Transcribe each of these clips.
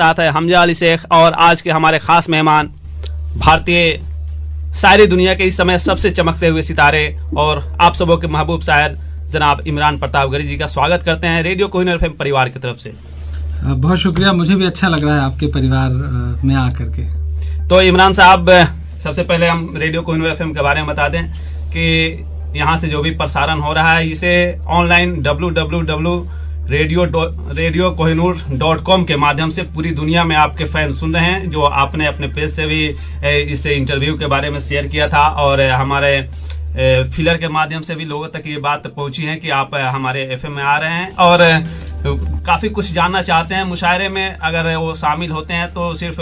साथ है हमजा अली शेख और आज के हमारे खास मेहमान भारतीय शायरी दुनिया के इस समय सबसे चमकते हुए सितारे और आप सबों के महबूब शायर जनाब इमरान प्रतापगढ़ी जी का स्वागत करते हैं रेडियो कोहिनूर एफएम परिवार की तरफ से। बहुत शुक्रिया, मुझे भी अच्छा लग रहा है आपके परिवार में आकर के। तो इमरान साहब, सबसे पहले हम रेडियो कोहिनूर एफएम के बारे में बता दें कि यहाँ से जो भी प्रसारण हो रहा है इसे ऑनलाइन www.radiokohinur.com के माध्यम से पूरी दुनिया में आपके फैन सुन रहे हैं, जो आपने अपने पेज से भी इस इंटरव्यू के बारे में शेयर किया था और हमारे फिलर के माध्यम से भी लोगों तक ये बात पहुंची है कि आप हमारे एफएम में आ रहे हैं और काफ़ी कुछ जानना चाहते हैं। मुशायरे में अगर वो शामिल होते हैं तो सिर्फ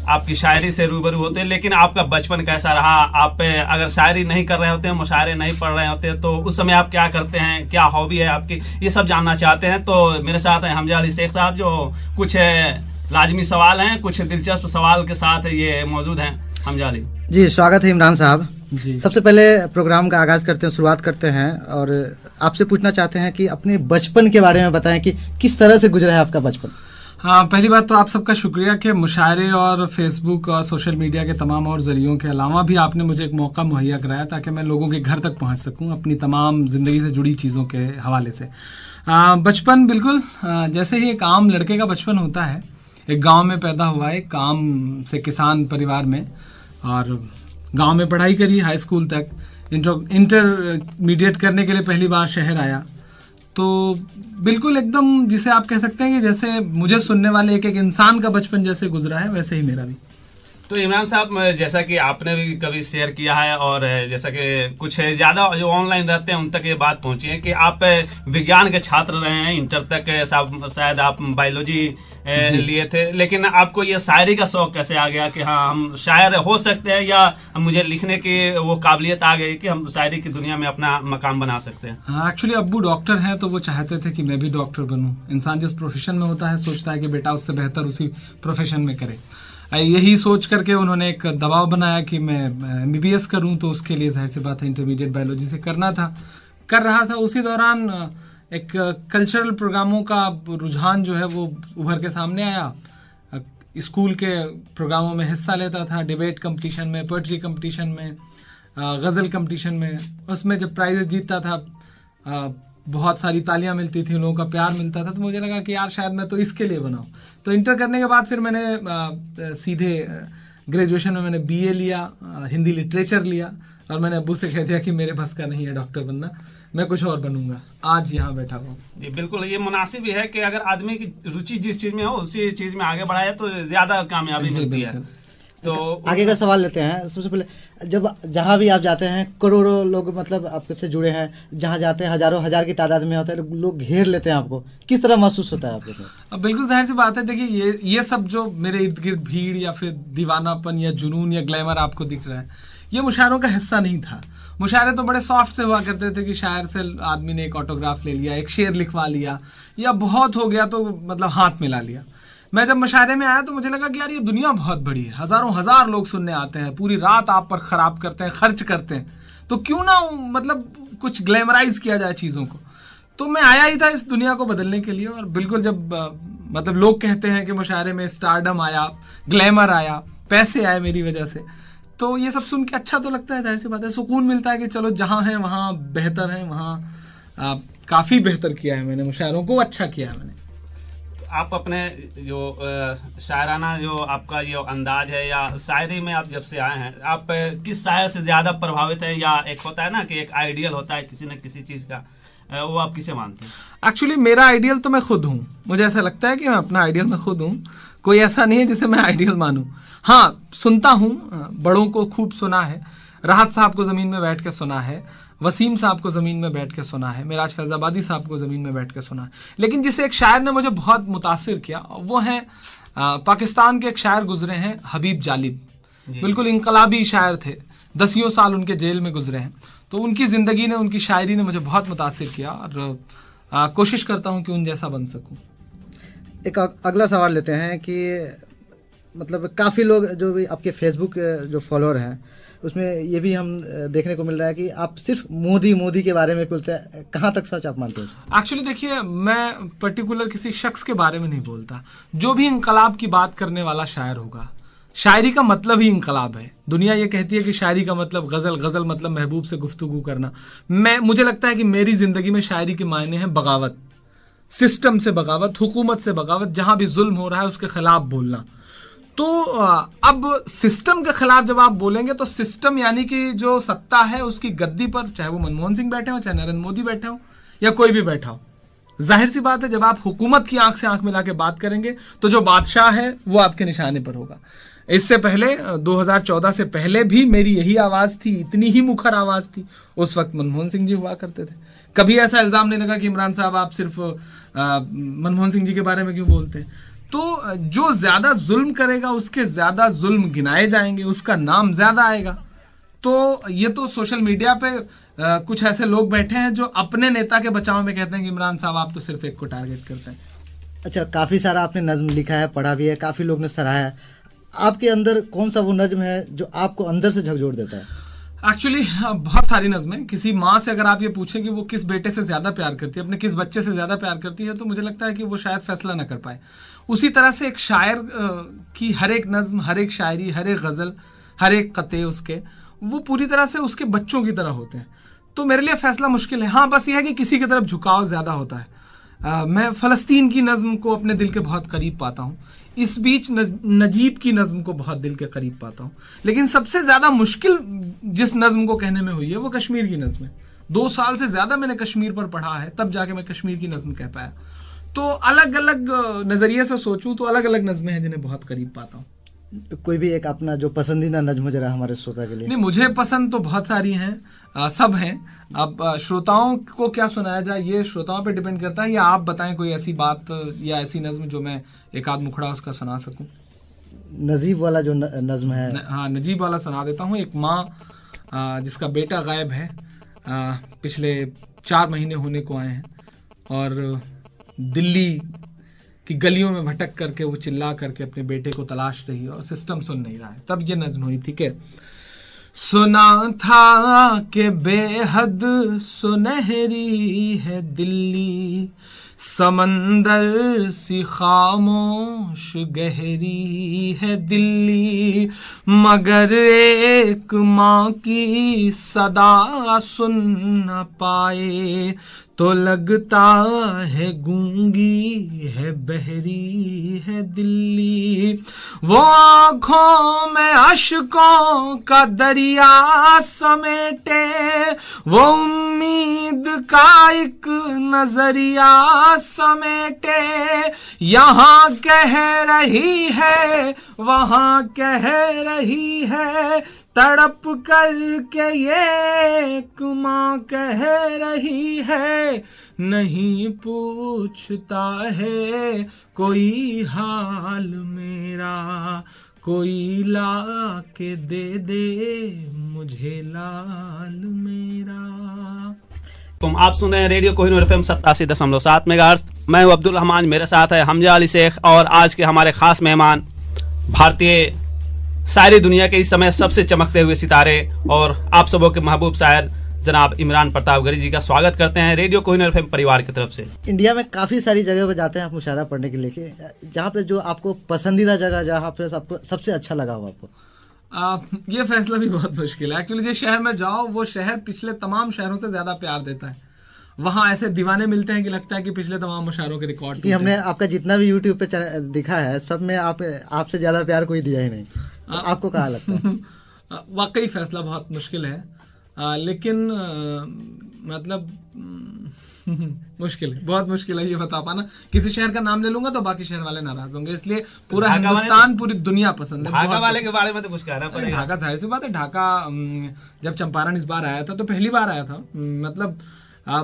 आपकी शायरी से रूबरू होते हैं, लेकिन आपका बचपन कैसा रहा? आप अगर शायरी नहीं कर रहे होते हैं, मुशायरे नहीं पढ़ रहे होते हैं, तो उस समय आप क्या करते हैं, क्या हॉबी है आपकी, ये सब जानना चाहते हैं। तो मेरे साथ हैं हमजा अली शेख साहब, जो कुछ लाजमी सवाल हैं, कुछ दिलचस्प सवाल के साथ ये मौजूद हैं। हमजा अली जी, स्वागत है इमरान साहब जी। सबसे पहले प्रोग्राम का आगाज़ करते हैं, शुरुआत करते हैं और आपसे पूछना चाहते हैं कि अपने बचपन के बारे में बताएं कि किस तरह से गुजरा है आपका बचपन। हाँ, पहली बात तो आप सबका शुक्रिया कि मुशायरे और फेसबुक और सोशल मीडिया के तमाम और ज़रियों के अलावा भी आपने मुझे एक मौका मुहैया कराया ताकि मैं लोगों के घर तक पहुंच सकूं अपनी तमाम ज़िंदगी से जुड़ी चीज़ों के हवाले से। बचपन बिल्कुल जैसे ही एक आम लड़के का बचपन होता है, एक गांव में पैदा हुआ, एक आम से किसान परिवार में, और गांव में पढ़ाई करी हाई स्कूल तक। इंटरमीडिएट करने के लिए पहली बार शहर आया, तो बिल्कुल एकदम जिसे आप कह सकते हैं कि जैसे मुझे सुनने वाले एक एक इंसान का बचपन जैसे गुजरा है वैसे ही मेरा भी। तो इमरान साहब, जैसा कि आपने भी कभी शेयर किया है और जैसा कि कुछ ज़्यादा जो ऑनलाइन रहते हैं उन तक ये बात पहुंची है कि आप विज्ञान के छात्र रहे हैं, इंटर तक शायद आप बायोलॉजी लिए थे, लेकिन आपको ये शायरी का शौक कैसे आ गया कि हाँ हम शायर हो सकते हैं, या मुझे लिखने की वो काबिलियत आ गई कि हम शायरी की दुनिया में अपना मकाम बना सकते हैं? हाँ, एक्चुअली अब्बू डॉक्टर हैं तो वो चाहते थे कि मैं भी डॉक्टर बनूं। इंसान जिस प्रोफेशन में होता है सोचता है कि बेटा उससे बेहतर उसी प्रोफेशन में करे। यही सोच करके उन्होंने एक दबाव बनाया कि मैं MBBS करूं, तो उसके लिए जाहिर सी बात है इंटरमीडिएट बायोलॉजी से करना था। कर रहा था, उसी दौरान एक कल्चरल प्रोग्रामों का रुझान जो है वो उभर के सामने आया। स्कूल के प्रोग्रामों में हिस्सा लेता था, डिबेट कंपटीशन में, पोएट्री कंपटीशन में, गज़ल कंपटीशन में। उसमें जब प्राइजेस जीतता था बहुत सारी तालियां मिलती थी, लोगों का प्यार मिलता था, तो मुझे लगा कि यार शायद मैं तो इसके लिए बनाऊं। तो इंटर करने के बाद फिर मैंने सीधे ग्रेजुएशन में मैंने BA लिया, हिंदी लिटरेचर लिया, और मैंने अब्बू से कह दिया कि मेरे बस का नहीं है डॉक्टर बनना, मैं कुछ और बनूंगा। आज यहाँ बैठा हूँ। जी बिल्कुल, ये मुनासिब भी है कि अगर आदमी की रुचि जिस चीज में हो उसी चीज में आगे बढ़ाए तो ज्यादा कामयाबी मिलती है। तो आगे का सवाल लेते हैं। सबसे पहले, जब जहाँ भी आप जाते हैं करोड़ों लोग मतलब आपसे जुड़े हैं, जहाँ जाते हैं हजारों हजार की तादाद में होते हैं, लोग घेर लेते हैं आपको, किस तरह महसूस होता है आपको? अब बिल्कुल जाहिर सी बात है, देखिए ये सब जो मेरे इर्द गिर्द भीड़ या फिर दीवानापन या जुनून या ग्लैमर आपको दिख रहा है, ये मुशायरों का हिस्सा नहीं था। मुशायरे तो बड़े सॉफ्ट से हुआ करते थे कि शायर से आदमी ने एक ऑटोग्राफ ले लिया, एक शेर लिखवा लिया, या बहुत हो गया तो मतलब हाथ मिला लिया। मैं जब मुशायरे में आया तो मुझे लगा कि यार ये दुनिया बहुत बड़ी है, हजारों हजार लोग सुनने आते हैं, पूरी रात आप पर खराब करते हैं, खर्च करते हैं, तो क्यों ना मतलब कुछ ग्लैमराइज किया जाए चीज़ों को। तो मैं आया ही था इस दुनिया को बदलने के लिए। और बिल्कुल जब मतलब लोग कहते हैं कि मुशायरे में स्टारडम आया, ग्लैमर आया, पैसे आए मेरी वजह से, तो ये सब सुन के अच्छा तो लगता है, जाहिर सी बात है, सुकून मिलता है कि चलो जहाँ है वहाँ बेहतर है, वहाँ काफ़ी बेहतर किया है मैंने, मुशायरों को अच्छा किया है मैंने। आप अपने जो शायराना जो आपका ये अंदाज है या शायरी में आप जब से आए हैं, आप किस शायर से ज़्यादा प्रभावित हैं? या एक होता है ना कि एक आइडियल होता है किसी न किसी चीज़ का, वो आप किसे मानते हैं? एक्चुअली मेरा आइडियल तो मैं खुद हूँ। मुझे ऐसा लगता है कि मैं अपना आइडियल मैं खुद हूँ, कोई ऐसा नहीं है जिसे मैं आइडियल मानूँ। हाँ, सुनता हूँ, बड़ों को खूब सुना है, राहत साहब को ज़मीन में बैठ के सुना है, वसीम साहब को ज़मीन में बैठ के सुना है, मिराज फैज़ाबादी साहब को ज़मीन में बैठ के सुना है। लेकिन जिसे एक शायर ने मुझे बहुत मुतासिर किया वो है पाकिस्तान के एक शायर गुजरे हैं, हबीब जालिब। बिल्कुल इनकलाबी शायर थे, 10 साल उनके जेल में गुजरे हैं। तो उनकी ज़िंदगी ने, उनकी शायरी ने मुझे बहुत मुतासिर किया और कोशिश करता हूँ कि उन जैसा बन सकूँ। एक अगला सवाल लेते हैं कि मतलब काफ़ी लोग जो भी आपके फेसबुक जो फॉलोअर हैं उसमें ये भी हम देखने को मिल रहा है कि आप सिर्फ मोदी मोदी के बारे में बोलते हैं, कहाँ तक सच आप मानते हैं? एक्चुअली देखिए, मैं पर्टिकुलर किसी शख्स के बारे में नहीं बोलता। जो भी इंकलाब की बात करने वाला शायर होगा, शायरी का मतलब ही इंकलाब है। दुनिया ये कहती है कि शायरी का मतलब गजल, गजल मतलब महबूब से गुफ्तगू करना। मुझे लगता है कि मेरी जिंदगी में शायरी के मायने हैं बगावत, सिस्टम से बगावत, हुकूमत से बगावत, जहां भी जुल्म हो रहा है उसके खिलाफ बोलना। तो अब सिस्टम के खिलाफ जब आप बोलेंगे तो सिस्टम यानी कि जो सत्ता है उसकी गद्दी पर, चाहे वो मनमोहन सिंह बैठे हो, चाहे नरेंद्र मोदी बैठे हो, या कोई भी बैठा हो, जाहिर सी बात है जब आप हुकूमत की आंख से आंख मिला के बात करेंगे तो जो बादशाह है वो आपके निशाने पर होगा। इससे पहले 2014 से पहले भी मेरी यही आवाज थी, इतनी ही मुखर आवाज थी। उस वक्त मनमोहन सिंह जी हुआ करते थे। कभी ऐसा इल्जाम नहीं लगा कि इमरान साहब आप सिर्फ मनमोहन सिंह जी के बारे में क्यों बोलते हैं। तो जो ज्यादा जुल्म करेगा उसके ज्यादा जुल्म गिनाए जाएंगे, उसका नाम ज्यादा आएगा। तो ये तो सोशल मीडिया पे कुछ ऐसे लोग बैठे हैं जो अपने नेता के बचाव में कहते हैं कि इमरान साहब आप तो सिर्फ एक को टारगेट करते हैं। अच्छा, काफ़ी सारा आपने नज्म लिखा है, पढ़ा भी है, काफ़ी लोग ने सराहा है। आपके अंदर कौन सा वो नज्म है जो आपको अंदर से झकझोर देता है? एक्चुअली बहुत सारी नज़में। किसी माँ से अगर आप ये पूछें कि वो किस बेटे से ज़्यादा प्यार करती है, अपने किस बच्चे से ज़्यादा प्यार करती है, तो मुझे लगता है कि वो शायद फैसला ना कर पाए। उसी तरह से एक शायर की हर एक नज़म, हर एक शायरी, हर एक गज़ल, हर एक कते उसके, वो पूरी तरह से उसके बच्चों की तरह होते हैं। तो मेरे लिए फैसला मुश्किल है। हाँ, बस ये है कि किसी की तरफ झुकाव ज़्यादा होता है। मैं फ़लस्तीन की नज़म को अपने दिल के बहुत करीब पाता हूँ। इस बीच नजीब की नज़म को बहुत दिल के करीब पाता हूँ। लेकिन सबसे ज़्यादा मुश्किल जिस नज़म को कहने में हुई है वो कश्मीर की नज़म है। 2 साल से ज़्यादा मैंने कश्मीर पर पढ़ा है, तब जाके मैं कश्मीर की नज़म कह पाया। तो अलग अलग नज़रिए से सोचूं तो अलग अलग नज़में हैं जिन्हें बहुत करीब पाता हूँ। कोई भी एक अपना जो पसंदीदा नज्म हो जरा हमारे श्रोता के लिए। नहीं, मुझे पसंद तो बहुत सारी हैं, सब हैं। अब श्रोताओं को क्या सुनाया जाए ये श्रोताओं पे डिपेंड करता है, या आप बताएं कोई ऐसी बात या ऐसी नज्म जो मैं एक आध मुखड़ा उसका सुना सकूं। नजीब वाला जो नज्म है। हाँ, नजीब वाला सुना देता हूँ। एक माँ जिसका बेटा गायब है, पिछले 4 महीने होने को आए हैं, और दिल्ली कि गलियों में भटक करके वो चिल्ला करके अपने बेटे को तलाश रही है और सिस्टम सुन नहीं रहा है। तब ये नज्म हुई थी कि सुना था कि बेहद सुनहरी है दिल्ली, समंदर सी खामोश गहरी है दिल्ली, मगर एक माँ की सदा सुन न पाए तो लगता है गूंगी है, बहरी है दिल्ली। वो आँखों में अश्कों का दरिया समेटे, वो उम्मीद का एक नजरिया समेटे, यहाँ कह रही है वहाँ कह रही है, तड़प करके ये एक माँ कह रही है, नहीं पूछता है कोई हाल मेरा, कोई ला के दे दे मुझे लाल मेरा। तुम आप सुन रहे हैं रेडियो कोहिनूर FM 87.7 मेगाहर्ट्ज़। मैं हूं अब्दुल रहमान, मेरे साथ है हमजा अली शेख, और आज के हमारे खास मेहमान भारतीय शायरी दुनिया के इस समय सबसे चमकते हुए सितारे और आप सबों के महबूब शायर जनाब इमरान प्रतापगढ़ी जी का स्वागत करते हैं रेडियो कोहिनूर FM परिवार की तरफ से। इंडिया में काफ़ी सारी जगह पर जाते हैं आप मुशायरा पढ़ने के लिए, जहाँ पे जो आपको पसंदीदा जगह जहाँ पे आपको सबसे अच्छा लगा हो आपको? ये फैसला भी बहुत मुश्किल है। एक्चुअली जिस शहर में जाओ वो शहर पिछले तमाम शहरों से ज़्यादा प्यार देता है। वहाँ ऐसे दीवाने मिलते हैं कि लगता है कि पिछले तमाम मुशायरों के रिकॉर्ड। कि हमने आपका जितना भी यूट्यूब पे दिखा है सब में आपसे ज़्यादा प्यार कोई दिया ही नहीं, तो आपको कहाँ लगता है? वाकई फैसला बहुत मुश्किल है, लेकिन मतलब मुश्किल है, बहुत मुश्किल है ये बता पाना। किसी शहर का नाम ले लूंगा तो बाकी शहर वाले नाराज होंगे, इसलिए पूरा हिंदुस्तान पूरी दुनिया पसंद है। ढाका वाले के बारे में तो कुछ कहना पड़ेगा। ढाका जाहिर सी बात है, ढाका जब चंपारण इस बार आया था तो पहली बार आया था। मतलब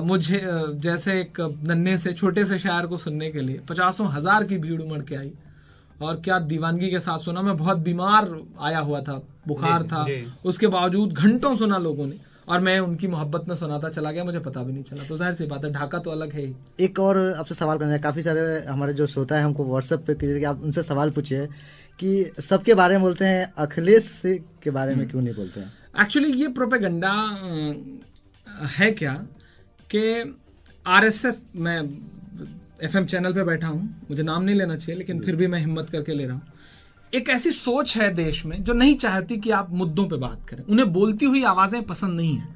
मुझे जैसे एक नन्हे से छोटे से शायर को सुनने के लिए 50,000 की भीड़ उमड़ के आई, और क्या दीवानगी के साथ सुना। मैं बहुत बीमार आया हुआ था, बुखार था, उसके बावजूद घंटों सुना लोगों ने, और मैं उनकी मोहब्बत में सुनाता चला गया, मुझे पता भी नहीं चला। तो जाहिर सी बात है ढाका तो अलग है ही। एक और आपसे सवाल करना है, काफ़ी सारे हमारे जो श्रोता है हमको व्हाट्सएप पे कि आप उनसे सवाल पूछिए कि सबके बारे में बोलते हैं, अखिलेश के बारे में क्यों नहीं बोलते हैं? एक्चुअली ये प्रोपेगेंडा है क्या कि आरएसएस, मैं एफएम चैनल पे बैठा हूँ, मुझे नाम नहीं लेना चाहिए लेकिन फिर भी मैं हिम्मत करके ले रहा हूँ। एक ऐसी सोच है देश में जो नहीं चाहती कि आप मुद्दों पे बात करें, उन्हें बोलती हुई आवाजें पसंद नहीं है,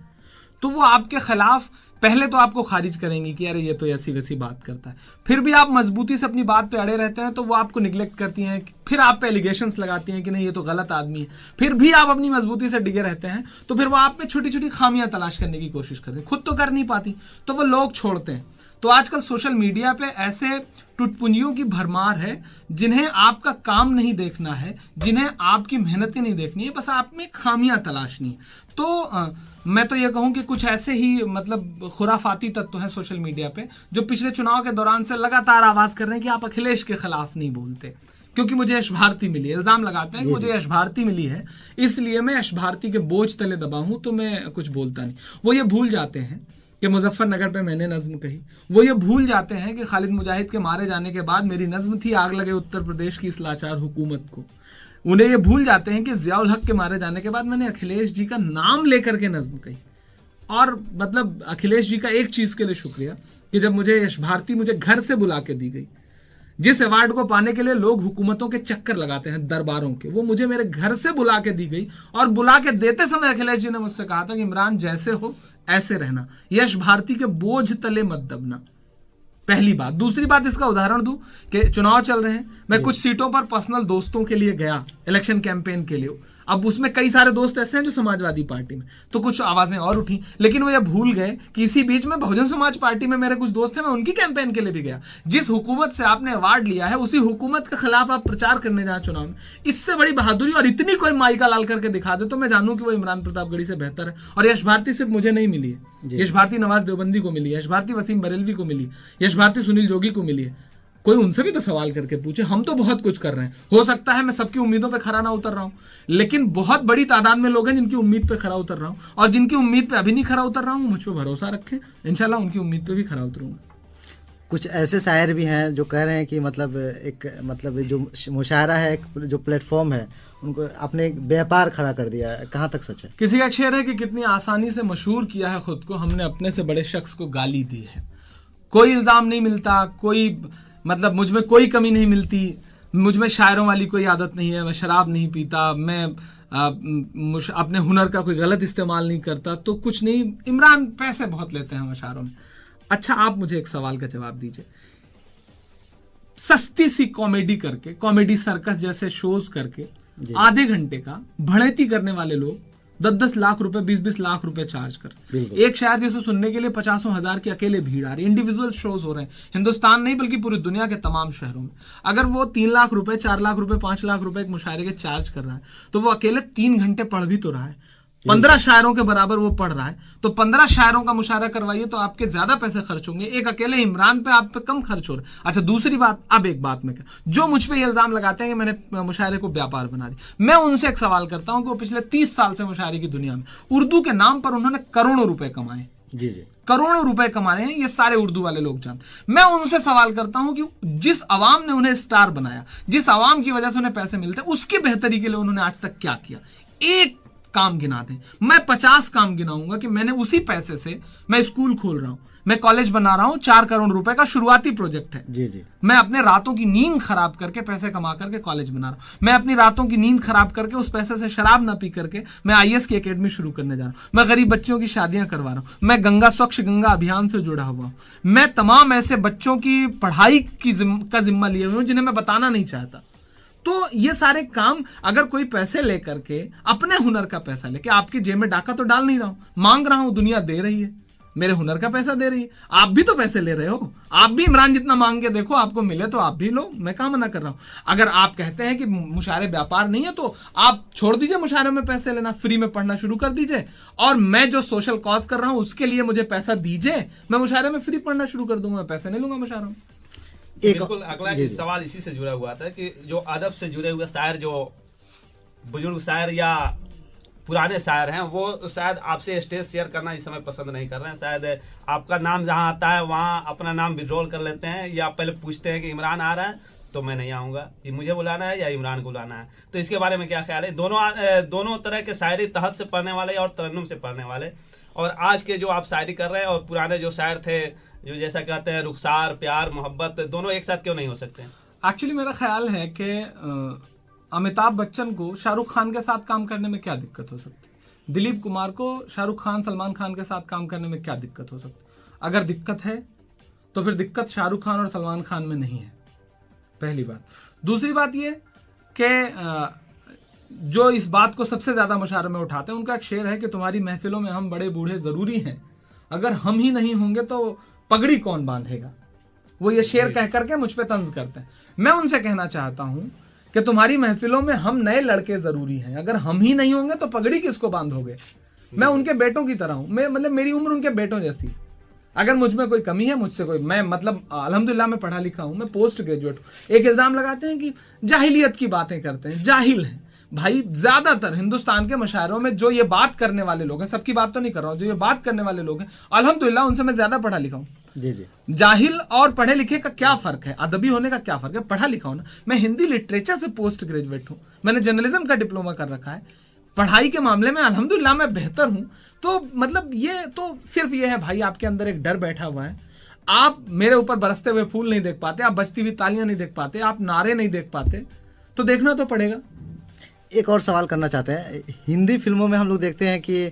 तो वो आपके खिलाफ पहले तो आपको खारिज करेंगी कि अरे ये तो ऐसी वैसी बात करता है, फिर भी आप मजबूती से अपनी बात पे अड़े रहते हैं तो वो आपको निग्लेक्ट करती हैं, फिर आप पे एलिगेशंस लगाती हैं कि नहीं ये तो गलत आदमी है, फिर भी आप अपनी मजबूती से डिगे रहते हैं, तो फिर वो आप में छोटी छोटी खामियां तलाश करने की कोशिश करते हैं, खुद तो कर नहीं पाती तो वो लोग छोड़ते हैं। तो आजकल सोशल मीडिया पे ऐसे टुटपुंजियों की भरमार है जिन्हें आपका काम नहीं देखना है, जिन्हें आपकी मेहनतें नहीं देखनी है, बस आप में खामियां तलाशनी है। तो मैं तो ये कहूं कि कुछ ऐसे ही मतलब खुराफाती तत्व हैं सोशल मीडिया पे जो पिछले चुनाव के दौरान से लगातार आवाज कर रहे हैं कि आप अखिलेश के खिलाफ नहीं बोलते, क्योंकि मुझे यश भारती मिली है, इल्जाम लगाते हैं कि मुझे यश भारती मिली है इसलिए मैं यश भारती के बोझ तले दबा हूं तो मैं कुछ बोलता नहीं। वो ये भूल जाते हैं कि मुजफ्फरनगर पे मैंने नज्म कही, वो ये भूल जाते हैं कि खालिद मुजाहिद के मारे जाने के बाद मेरी नज्म थी आग लगे उत्तर प्रदेश की इस लाचार हुकूमत को। उन्हें ये भूल जाते हैं कि जियाउल हक के मारे जाने के बाद मैंने अखिलेश जी का नाम लेकर के नज्म कही। और मतलब अखिलेश जी का एक चीज के लिए शुक्रिया कि जब मुझे यश भारती मुझे घर से बुला के दी गई, जिस अवार्ड को पाने के लिए लोग हुकूमतों के चक्कर लगाते हैं दरबारों के, वो मुझे मेरे घर से बुला के दी गई। और बुला के देते समय अखिलेश जी ने मुझसे कहा था कि इमरान जैसे हो ऐसे रहना, यश भारती के बोझ तले मत दबना। पहली बात। दूसरी बात, इसका उदाहरण दूं कि चुनाव चल रहे हैं, मैं कुछ सीटों पर पर्सनल दोस्तों के लिए गया इलेक्शन कैंपेन के लिए, अब उसमें कई सारे दोस्त ऐसे हैं जो समाजवादी पार्टी में, तो कुछ आवाजें और उठी, लेकिन वो ये भूल गए कि इसी बीच में बहुजन समाज पार्टी में मेरे कुछ दोस्त हैं, मैं उनकी कैंपेन के लिए भी गया। जिस हुकूमत से आपने अवार्ड लिया है उसी हुकूमत के खिलाफ आप प्रचार करने जाए चुनाव में, इससे बड़ी बहादुरी और इतनी कोई माई का लाल करके दिखा दे तो मैं जानूं कि वो इमरान प्रतापगढ़ी से बेहतर है। और यश भारती सिर्फ मुझे नहीं मिली है, यश भारती नवाज देवबंदी को मिली है, यश भारती वसीम बरेलवी को मिली, यश भारती सुनील जोगी को मिली है। कोई उनसे भी तो सवाल करके पूछे। हम तो बहुत कुछ कर रहे हैं, हो सकता है मैं सबकी उम्मीदों पे खरा ना उतर रहा हूं, लेकिन बहुत बड़ी तादाद में लोग हैं जिनकी उम्मीद पे खरा उतर रहा हूं, और जिनकी उम्मीद पे अभी नहीं खरा उतर रहा हूं मुझ पे भरोसा रखें, इंशाल्लाह उनकी उम्मीद पे भी खरा उतरूंगा। कुछ ऐसे शायर भी हैं जो कह रहे हैं कि मतलब जो मुशायरा है, एक जो प्लेटफॉर्म है, उनको आपने एक व्यापार खड़ा कर दिया है, कहाँ तक सच है? किसी का एक शेर है कि कितनी आसानी से मशहूर किया है खुद को, हमने अपने से बड़े शख्स को गाली दी है। कोई इल्जाम नहीं मिलता, कोई मतलब मुझ में कोई कमी नहीं मिलती, मुझ में शायरों वाली कोई आदत नहीं है, मैं शराब नहीं पीता, मैं अपने हुनर का कोई गलत इस्तेमाल नहीं करता, तो कुछ नहीं। इमरान पैसे बहुत लेते हैं मुशायरों में। अच्छा, आप मुझे एक सवाल का जवाब दीजिए, सस्ती सी कॉमेडी करके, कॉमेडी सर्कस जैसे शोज करके आधे घंटे का भड़ेती करने वाले लोग 10-10 लाख रुपए, 20-20 लाख रुपए चार्ज कर, एक शायर जिसे सुनने के लिए 50,000 की अकेले भीड़ आ रही है, इंडिविजुअल शोज हो रहे हैं हिंदुस्तान नहीं बल्कि पूरी दुनिया के तमाम शहरों में। अगर वो 3 लाख रुपए, 4 लाख रुपए, 5 लाख रुपए एक मुशायरे के चार्ज कर रहा है, तो वो अकेले 3 घंटे पढ़ भी तो रहा है, 15 शायरों के बराबर वो पढ़ रहा है, तो 15 शायरों का मुशायरा करवाइए तो आपके ज्यादा पैसे खर्च होंगे, एक अकेले इमरान पे आप पे कम खर्च हो रहा है। अच्छा, दूसरी बात, अब एक बात में जो मुझ पे ये इल्जाम लगाते हैं कि मैंने मुशायरे को व्यापार बना दिया, मैं उनसे एक सवाल करता हूं कि वो पिछले 30 साल से मुशायरे की दुनिया में उर्दू के नाम पर उन्होंने करोड़ों रुपए कमाए, जी करोड़ों रुपए कमाए हैं, ये सारे उर्दू वाले लोग जानते। मैं उनसे सवाल करता हूं कि जिस अवाम ने उन्हें स्टार बनाया, जिस अवाम की वजह से उन्हें पैसे मिलते, उसकी बेहतरी के लिए उन्होंने आज तक क्या किया? एक काम गिना दें, मैं 50 काम गिनाऊंगा कि मैंने उसी पैसे से, मैं स्कूल खोल रहा हूं, मैं कॉलेज बना रहा हूं, 4 करोड़ रुपए का शुरुआती प्रोजेक्ट है, जी। मैं मैं अपने रातों की नींद खराब करके पैसे कमा करके कॉलेज बना रहा हूं, मैं अपनी रातों की नींद खराब करके उस पैसे से शराब ना पी करके मैं IAS की एकेडमी शुरू करने जा रहा हूं, मैं गरीब बच्चों की शादियां करवा रहा हूं, मैं गंगा स्वच्छ गंगा अभियान से जुड़ा हुआ हूं, मैं तमाम ऐसे बच्चों की पढ़ाई का जिम्मा लिए हुए हूं जिन्हें मैं बताना नहीं चाहता। तो ये सारे काम अगर कोई पैसे लेकर के, अपने हुनर का पैसा लेके, आपकी जेब में डाका तो डाल नहीं रहा हूं, मांग रहा हूं, दुनिया दे रही है, मेरे हुनर का पैसा दे रही है, आप भी तो पैसे ले रहे हो, आप भी इमरान जितना मांग के देखो, आपको मिले तो आप भी लो, मैं कहां मना कर रहा हूं। अगर आप कहते हैं कि मुशायरे व्यापार नहीं है तो आप छोड़ दीजिए मुशायरे में पैसे लेना, फ्री में पढ़ना शुरू कर दीजिए, और मैं जो सोशल कॉज कर रहा हूं उसके लिए मुझे पैसा दीजिए, मैं मुशायरे में फ्री पढ़ना शुरू कर दूंगा, मैं पैसे नहीं लूंगा मुशायरों में। बिल्कुल, अगला सवाल इसी से जुड़ा हुआ था कि जो अदब से जुड़े हुए शायर, जो बुजुर्ग शायर या पुराने शायर हैं वो शायद आपसे स्टेज शेयर करना इस समय पसंद नहीं कर रहे हैं, शायद आपका नाम जहां आता है वहां अपना नाम विड्रॉल कर लेते हैं, या पहले पूछते हैं कि इमरान आ रहा है तो मैं नहीं आऊँगा, ये मुझे बुलाना है या इमरान को बुलाना है। तो इसके बारे में क्या ख्याल है? दोनों तरह के शायरी, तहत से पढ़ने वाले और तरन्नुम से पढ़ने वाले, और आज के जो आप शायरी कर रहे हैं और पुराने जो शायर थे जो जैसा कहते हैं रुखसार, प्यार, मोहब्बत, दोनों एक साथ क्यों नहीं हो सकते? एक्चुअली मेरा ख्याल है कि अमिताभ बच्चन को शाहरुख खान के साथ काम करने में क्या दिक्कत हो सकती है, दिलीप कुमार को शाहरुख खान, सलमान खान के साथ काम करने में क्या दिक्कत हो सकती है? अगर दिक्कत है तो फिर दिक्कत शाहरुख खान और सलमान खान में नहीं है, पहली बात। दूसरी बात ये कि जो इस बात को सबसे ज्यादा मुशायरे में उठाते हैं, उनका एक शेर है कि तुम्हारी महफिलों में हम बड़े बूढ़े जरूरी हैं, अगर हम ही नहीं होंगे तो पगड़ी कौन बांधेगा। वो ये शेर कह करके मुझ पे तंज करते हैं। मैं उनसे कहना चाहता हूं कि तुम्हारी महफिलों में हम नए लड़के जरूरी हैं, अगर हम ही नहीं होंगे तो पगड़ी किसको बांधोगे। मैं उनके बेटों की तरह हूं, मैं मतलब मेरी उम्र उनके बेटों जैसी। अगर मुझ में कोई कमी है, मुझसे कोई, मैं मतलब अल्हम्दुलिल्लाह मैं पढ़ा लिखा हूं, मैं पोस्ट ग्रेजुएट हूं। एक इल्जाम लगाते हैं कि जाहिलियत की बातें करते हैं, जाहिल हैं भाई। ज्यादातर हिंदुस्तान के मुशायरों में जो ये बात करने वाले लोग हैं, सबकी बात तो नहीं कर रहा हूं, जो ये बात करने वाले लोग हैं अल्हम्दुलिल्लाह उनसे मैं ज्यादा पढ़ा लिखा हूं। जी जी। जाहिल और पढ़े लिखे का क्या फर्क है, अदबी होने का क्या फर्क है? पढ़ा लिखा हूं ना, मैं हिंदी लिटरेचर से पोस्ट ग्रेजुएट हूं, मैंने जर्नलिज्म का डिप्लोमा कर रखा है, पढ़ाई के मामले में अल्हम्दुलिल्लाह मैं बेहतर हूं। तो मतलब ये तो सिर्फ ये है भाई, आपके अंदर एक डर बैठा हुआ है। आप मेरे ऊपर बरसते हुए फूल नहीं देख पाते, आप बजती हुई तालियां नहीं देख पाते, आप नारे नहीं देख पाते, तो देखना तो पड़ेगा। एक और सवाल करना चाहते हैं, हिंदी फिल्मों में हम लोग देखते हैं कि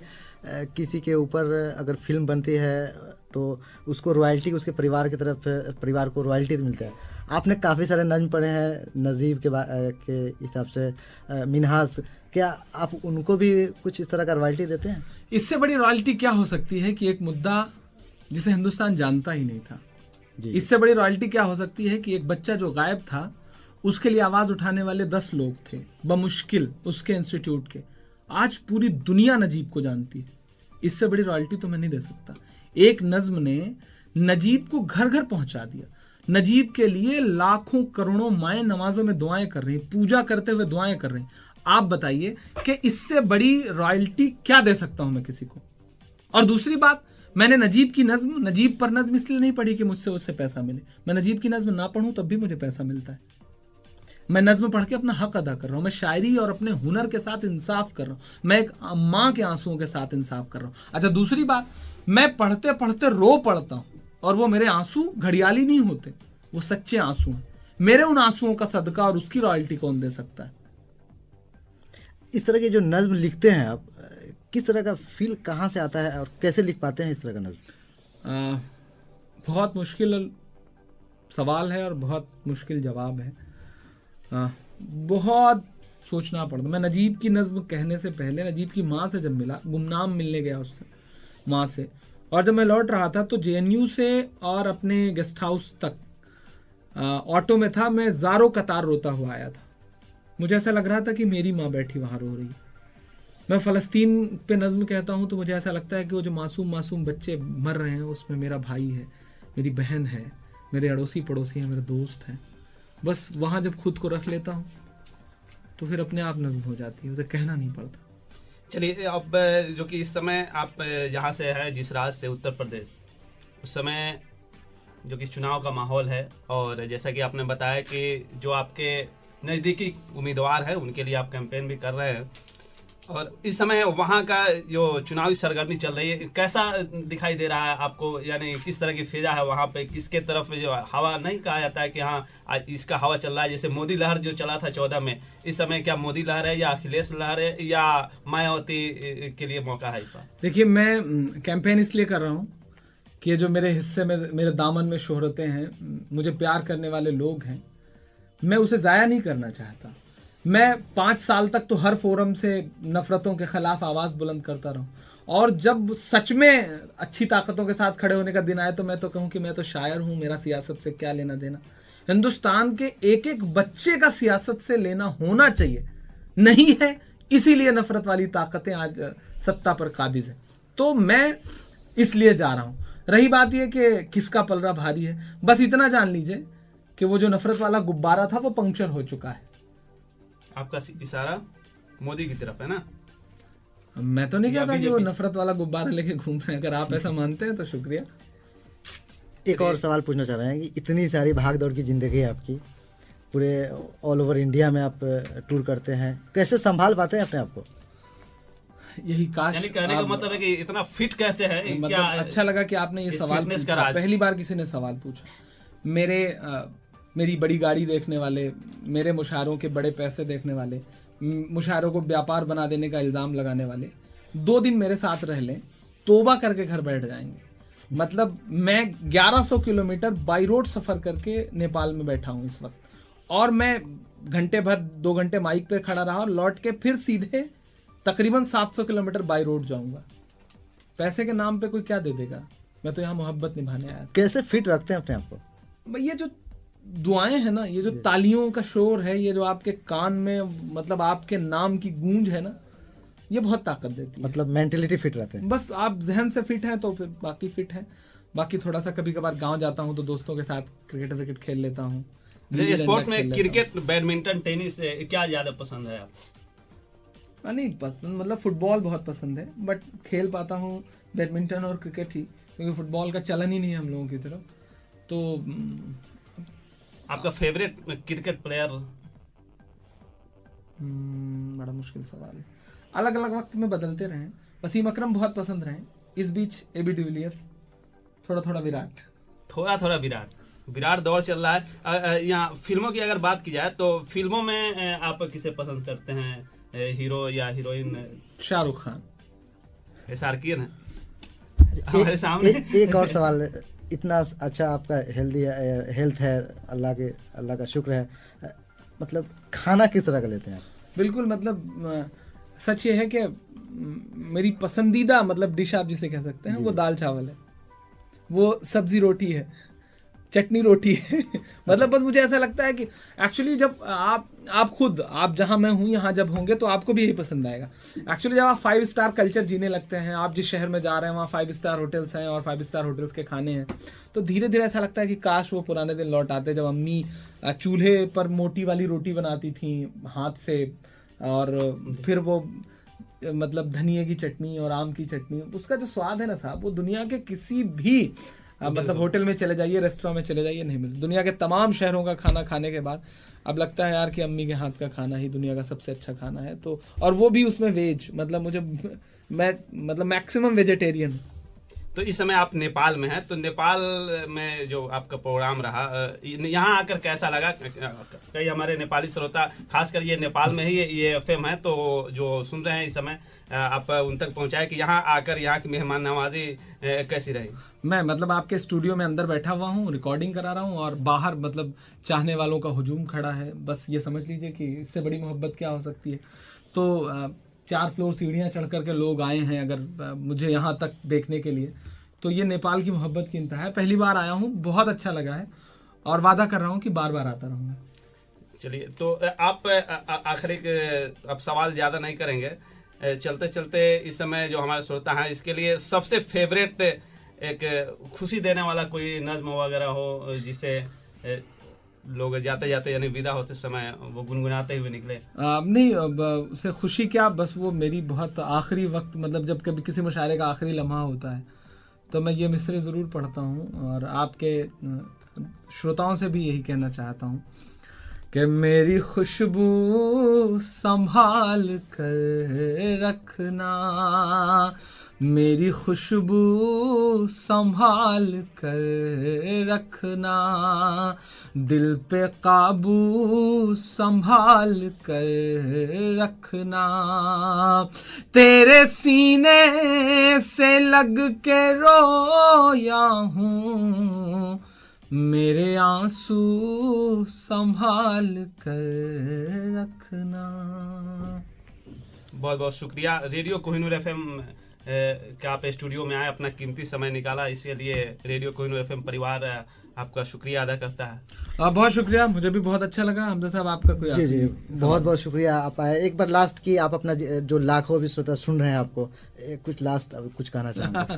किसी के ऊपर अगर फिल्म बनती है तो उसको रॉयल्टी उसके परिवार की तरफ, परिवार को रॉयल्टी मिलता है। आपने काफ़ी सारे नज्म पढ़े हैं नजीब के हिसाब से, मिन्हाज, क्या आप उनको भी कुछ इस तरह का रॉयल्टी देते हैं? इससे बड़ी रॉयल्टी क्या हो सकती है कि एक मुद्दा जिसे हिंदुस्तान जानता ही नहीं था। जी। इससे बड़ी रॉयल्टी क्या हो सकती है कि एक बच्चा जो गायब था उसके लिए आवाज उठाने वाले 10 लोग थे बमुश्किल उसके इंस्टीट्यूट के, आज पूरी दुनिया नजीब को जानती है। इससे बड़ी रॉयल्टी तो मैं नहीं दे सकता। एक नज्म ने नजीब को घर घर पहुंचा दिया, नजीब के लिए लाखों करोड़ों माएं नमाजों में दुआएं कर रही, पूजा करते हुए दुआएं कर रही। आप बताइए कि इससे बड़ी रॉयल्टी क्या दे सकता हूं मैं किसी को। और दूसरी बात, मैंने नजीब की नज्म, नजीब पर नज्म इसलिए नहीं पढ़ी कि मुझसे उससे पैसा मिले। मैं नजीब की नज्म ना पढ़ूं तब भी मुझे पैसा मिलता है। मैं नज्म पढ़ के अपना हक अदा कर रहा हूं, मैं शायरी और अपने हुनर के साथ इंसाफ कर रहा हूं, मैं एक माँ के आंसुओं के साथ इंसाफ कर रहा हूं। अच्छा, दूसरी बात, मैं पढ़ते पढ़ते रो पड़ता हूं और वो मेरे आंसू घड़ियाली नहीं होते, वो सच्चे आंसू हैं। मेरे उन आंसुओं का सदका और उसकी रॉयल्टी कौन दे सकता है? इस तरह के जो नज्म लिखते हैं आप, किस तरह का फील कहाँ से आता है और कैसे लिख पाते हैं इस तरह का नज्म? बहुत मुश्किल सवाल है और बहुत मुश्किल जवाब है। बहुत सोचना पड़ता। मैं नजीब की नज्म कहने से पहले नजीब की माँ से जब मिला, गुमनाम मिलने गया उससे, माँ से, और जब मैं लौट रहा था तो जेएनयू से और अपने गेस्ट हाउस तक ऑटो में था, मैं ज़ारो कतार रोता हुआ आया था। मुझे ऐसा लग रहा था कि मेरी माँ बैठी वहाँ रो रही है। मैं फ़लस्तीन पे नज्म कहता हूँ तो मुझे ऐसा लगता है कि वो जो मासूम मासूम बच्चे मर रहे हैं उसमें मेरा भाई है, मेरी बहन है, मेरे अड़ोसी पड़ोसी हैं, मेरे दोस्त हैं। बस वहाँ जब खुद को रख लेता हूँ तो फिर अपने आप नज्म हो जाती है, उसे कहना नहीं पड़ता। चलिए, अब जो कि इस समय आप जहाँ से हैं, जिस राज्य से, उत्तर प्रदेश, उस समय जो कि चुनाव का माहौल है, और जैसा कि आपने बताया कि जो आपके नज़दीकी उम्मीदवार हैं उनके लिए आप कैंपेन भी कर रहे हैं, और इस समय वहाँ का जो चुनावी सरगर्मी चल रही है, कैसा दिखाई दे रहा है आपको? यानी किस तरह की फिजा है वहाँ पे? किसके तरफ जो हवा, नहीं कहा जाता है कि हाँ आज इसका हवा चल रहा है, जैसे मोदी लहर जो चला था 14 में, इस समय क्या मोदी लहर है या अखिलेश लहर है या मायावती के लिए मौका है इस बार? देखिए, मैं कैंपेन इसलिए कर रहा हूँ कि जो मेरे हिस्से में, मेरे दामन में शोहरतें हैं, मुझे प्यार करने वाले लोग हैं, मैं उसे ज़ाया नहीं करना चाहता। मैं 5 साल तक तो हर फोरम से नफरतों के खिलाफ आवाज़ बुलंद करता रहूं, और जब सच में अच्छी ताकतों के साथ खड़े होने का दिन आए तो मैं तो कहूं कि मैं तो शायर हूं, मेरा सियासत से क्या लेना देना। हिंदुस्तान के एक एक बच्चे का सियासत से लेना होना चाहिए, नहीं है, इसीलिए नफरत वाली ताकतें आज सत्ता पर काबिज है। तो मैं इसलिए जा रहा हूं। रही बात यह कि किसका पलड़ा भारी है, बस इतना जान लीजिए कि वो जो नफरत वाला गुब्बारा था वो पंक्चर हो चुका है। आपका इशारा मोदी की तरफ है ना? मैं तो नहीं या कहता कि वो बीजेपी? नफरत वाला गुब्बारा लेके घूम रहे हैं, अगर आप ऐसा मानते हैं तो शुक्रिया। एक और सवाल पूछना चाह रहे हैं कि इतनी सारी भाग दौड़ की ज़िंदगी है आपकी, पूरे ऑल ओवर इंडिया में आप टूर करते हैं, कैसे संभाल पाते हैं अपने आप को? यही काश यानी कहने का आप- मतलब है कि इतना फिट कैसे है, मतलब क्या अच्छा लगा कि आपने ये इस सवाल फिटनेस का पूछा, राज? पहली बार किसी ने सवाल पूछा। मेरी बड़ी गाड़ी देखने वाले, मेरे मुशायरों के बड़े पैसे देखने वाले, मुशायरों को व्यापार बना देने का इल्ज़ाम लगाने वाले 2 दिन मेरे साथ रह लें, तौबा करके घर बैठ जाएंगे। मतलब मैं 1100 किलोमीटर बाई रोड सफ़र करके नेपाल में बैठा हूँ इस वक्त, और मैं घंटे भर 2 घंटे माइक पे खड़ा रहा और लौट के फिर सीधे तकरीबन 700 किलोमीटर बाई रोड जाऊंगा। पैसे के नाम पे कोई क्या दे देगा? मैं तो यहाँ मोहब्बत निभाने आया था। कैसे फिट रखते हैं अपने आप को? भाई ये जो दुआएं हैं ना, ये जो तालियों का शोर है, ये जो आपके कान में मतलब आपके नाम की गूंज है ना, ये बहुत ताकत देती है। मतलब मेंटलिटी फिट रहते हैं। बस आप जहन से फिट हैं तो फिर बाकी फिट हैं। बाकी थोड़ा सा कभी कभार गांव जाता हूँ तो दोस्तों के साथ क्रिकेट विकेट खेल लेता हूँ। गिल्ली डंडा स्पोर्ट्स खेल में लेता क्रिकेट, बैडमिंटन, टेनिस क्या ज्यादा पसंद है आप? नहीं पसंद, मतलब फुटबॉल बहुत पसंद है, बट खेल पाता हूँ बैडमिंटन और क्रिकेट ही, क्योंकि फुटबॉल का चलन ही नहीं है हम लोगों की तरफ। तो आपका फेवरेट क्रिकेट प्लेयर? बड़ा मुश्किल सवाल है। अलग अलग वक्त में बदलते रहे। वसीम अकरम बहुत पसंद रहे, इस बीच एबी डिविलियर्स, थोड़ा थोड़ा विराट। थोड़ा थोड़ा विराट दौर चल रहा है। यहाँ फिल्मों की अगर बात की जाए तो फिल्मों में आप किसे पसंद करते हैं, हीरो या हीरोइन? शाहरुख खान। शार्कियन है हमारे सामने। एक और सवाल, इतना अच्छा आपका हेल्थ है, अल्लाह का शुक्र है, मतलब खाना किस तरह का लेते हैं आप? बिल्कुल, मतलब सच ये है कि मेरी पसंदीदा मतलब डिश आप जिसे कह सकते हैं वो दाल चावल है, वो सब्जी रोटी है, चटनी रोटी है। मतलब बस मुझे ऐसा लगता है कि एक्चुअली जब आप जहां मैं हूं यहाँ जब होंगे तो आपको भी यही पसंद आएगा। एक्चुअली जब आप 5 स्टार कल्चर जीने लगते हैं, आप जिस शहर में जा रहे हैं वहाँ 5 स्टार होटल्स हैं और 5 स्टार होटल्स के खाने हैं, तो धीरे धीरे ऐसा लगता है कि काश वो पुराने दिन लौट आते जब अम्मी चूल्हे पर मोटी वाली रोटी बनाती थी हाथ से, और फिर वो मतलब धनिए की चटनी और आम की चटनी, उसका जो स्वाद है ना साहब, वो दुनिया के किसी भी मतलब होटल में चले जाइए, रेस्टोरेंट में चले जाइए, नहीं मिलता। दुनिया के तमाम शहरों का खाना खाने के बाद अब लगता है यार कि अम्मी के हाथ का खाना ही दुनिया का सबसे अच्छा खाना है। तो और वो भी उसमें वेज, मतलब मैं मतलब मैक्सिमम वेजिटेरियन। तो इस समय आप नेपाल में हैं, तो नेपाल में जो आपका प्रोग्राम रहा, यहाँ आकर कैसा लगा? कई हमारे नेपाली श्रोता, खासकर ये नेपाल में ही ये एफएम है, तो जो सुन रहे हैं इस समय, आप उन तक पहुंचाए कि यहाँ आकर यहाँ की मेहमान नवाजी कैसी रही? मैं मतलब आपके स्टूडियो में अंदर बैठा हुआ हूँ, रिकॉर्डिंग करा रहा हूँ, और बाहर मतलब चाहने वालों का हुजूम खड़ा है। बस ये समझ लीजिए कि इससे बड़ी मोहब्बत क्या हो सकती है। तो 4 फ्लोर सीढ़ियाँ चढ़ करके लोग आए हैं अगर मुझे यहाँ तक देखने के लिए, तो ये नेपाल की मोहब्बत की इंतहा है। पहली बार आया हूँ, बहुत अच्छा लगा है, और वादा कर रहा हूँ कि बार बार आता रहूँगा। चलिए, तो आप आखिरी अब सवाल ज़्यादा नहीं करेंगे, चलते चलते इस समय जो हमारे श्रोता हैं इसके लिए सबसे फेवरेट एक खुशी देने वाला कोई नज्म वगैरह हो जिसे लोग जाते जाते यानी विदा होते समय वो गुनगुनाते हुए निकले? नहीं, उसे खुशी क्या, बस वो मेरी बहुत आखिरी वक्त, मतलब जब कभी किसी मुशायरे का आखिरी लम्हा होता है तो मैं ये मिसरे ज़रूर पढ़ता हूँ, और आपके श्रोताओं से भी यही कहना चाहता हूँ कि मेरी खुशबू संभाल कर रखना, मेरी खुशबू संभाल कर रखना, दिल पे काबू संभाल कर रखना, तेरे सीने से लग के रोया हूँ, मेरे आंसू संभाल कर रखना। बहुत बहुत शुक्रिया। रेडियो कोहिनूर एफएम के आप स्टूडियो में आए, अपना कीमती समय निकाला, इसके लिए रेडियो कोहिनूर एफएम परिवार आपका शुक्रिया अदा करता है। बहुत शुक्रिया, मुझे भी बहुत अच्छा लगा। हमजा साहब, आपका कोई? जी, बहुत बहुत शुक्रिया आप आए। एक बार लास्ट की आप अपना, जो लाखों भी श्रोता सुन रहे हैं आपको, कुछ लास्ट कुछ कहना चाहेंगे?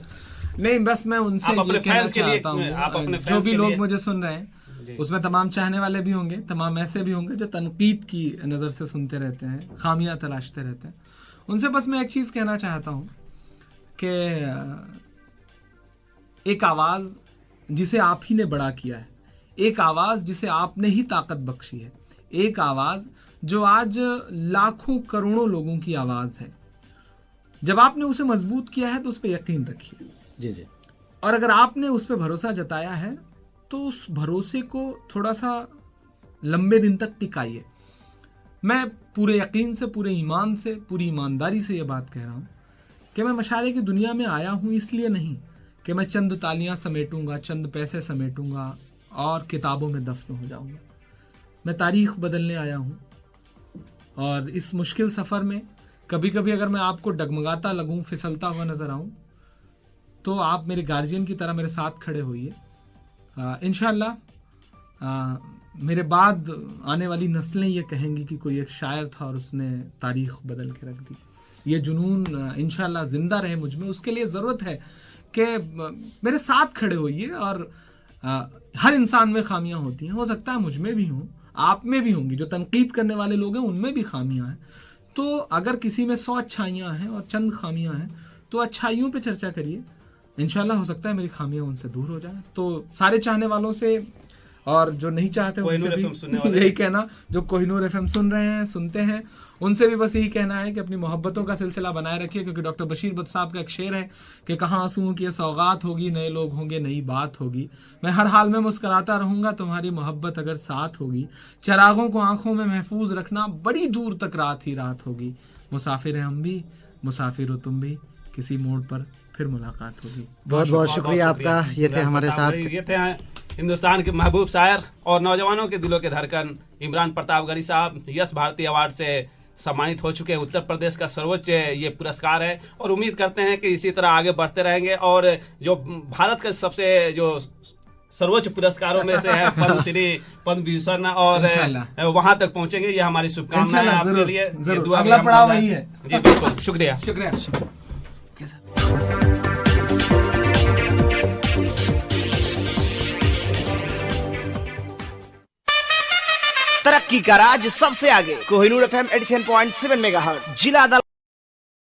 नहीं, बस मैं उनसे ये कहना चाहता हूँ, जो भी लोग मुझे सुन रहे हैं उसमें तमाम चाहने वाले भी होंगे, तमाम ऐसे भी होंगे जो तनकीद की नज़र से सुनते रहते हैं, खामियां तलाशते रहते हैं। उनसे बस मैं एक चीज कहना चाहता हूं कि एक आवाज जिसे आप ही ने बड़ा किया है, एक आवाज जिसे आपने ही ताकत बख्शी है, एक आवाज जो आज लाखों करोड़ों लोगों की आवाज है, जब आपने उसे मजबूत किया है तो उस पर यकीन रखिए। जी जी। और अगर आपने उस पर भरोसा जताया है तो उस भरोसे को थोड़ा सा लंबे दिन तक टिकाइए। मैं पूरे यकीन से, पूरे ईमान से, पूरी ईमानदारी से ये बात कह रहा हूँ कि मैं मशारे की दुनिया में आया हूँ इसलिए नहीं कि मैं चंद तालियां समेटूंगा, चंद पैसे समेटूंगा और किताबों में दफन हो जाऊंगा। मैं तारीख बदलने आया हूँ और इस मुश्किल सफ़र में कभी कभी अगर मैं आपको डगमगाता लगूं, फिसलता हुआ नजर आऊं, तो आप मेरे गार्जियन की तरह मेरे साथ खड़े होइए। इंशाअल्लाह मेरे बाद आने वाली नस्लें ये कहेंगी कि कोई एक शायर था और उसने तारीख बदल के रख दी। ये जुनून इंशाअल्लाह जिंदा रहे मुझ में, उसके लिए ज़रूरत है कि मेरे साथ खड़े होइए। और हर इंसान में खामियां होती हैं, हो सकता है मुझ में भी हों, आप में भी होंगी, जो तनकीद करने वाले लोग हैं उनमें भी खामियां हैं। तो अगर किसी में 100 अच्छाइयाँ हैं और चंद खामियां हैं तो अच्छाइयों पे चर्चा करिए, इंशाल्लाह हो सकता है मेरी खामियां उनसे दूर हो जाए। तो सारे चाहने वालों से और जो नहीं चाहते उनसे भी यही कहना, जो कोहिनूर एफएम सुन रहे हैं, सुनते हैं, उनसे भी बस यही कहना है कि अपनी मोहब्बतों का सिलसिला बनाए रखिए, क्योंकि डॉक्टर बशीर बद्र साहब का एक शेर है कि कहाँ आंसुओं की सौगात होगी, नए लोग होंगे, नई बात होगी, मैं हर हाल में मुस्कुराता रहूंगा, तुम्हारी मोहब्बत अगर साथ होगी, चिरागों को आंखों में महफूज रखना, बड़ी दूर तक रात ही रात होगी, मुसाफिर हैं हम भी, मुसाफिर हो तुम भी, किसी मोड़ पर फिर मुलाकात होगी। बहुत बहुत शुक्रिया आपका। ये थे हमारे साथ, ये थे हिंदुस्तान के महबूब शायर और नौजवानों के दिलों के धड़कन इमरान प्रतापगढ़ी साहब। यश भारती अवार्ड से सम्मानित हो चुके हैं। उत्तर प्रदेश का सर्वोच्च ये पुरस्कार है और उम्मीद करते हैं कि इसी तरह आगे बढ़ते रहेंगे। और जो भारत के सबसे जो सर्वोच्च पुरस्कारों में से है पद्मश्री, पद्म भूषण, और वहां तक पहुंचेंगे, ये हमारी शुभकामनाएं आपके लिए। अगला पड़ाव वही है। जी बिल्कुल, शुक्रिया। तरक्की का राज सबसे आगे, कोहिनूर एफएम 87.7 मेगाहर्ट्ज, जिला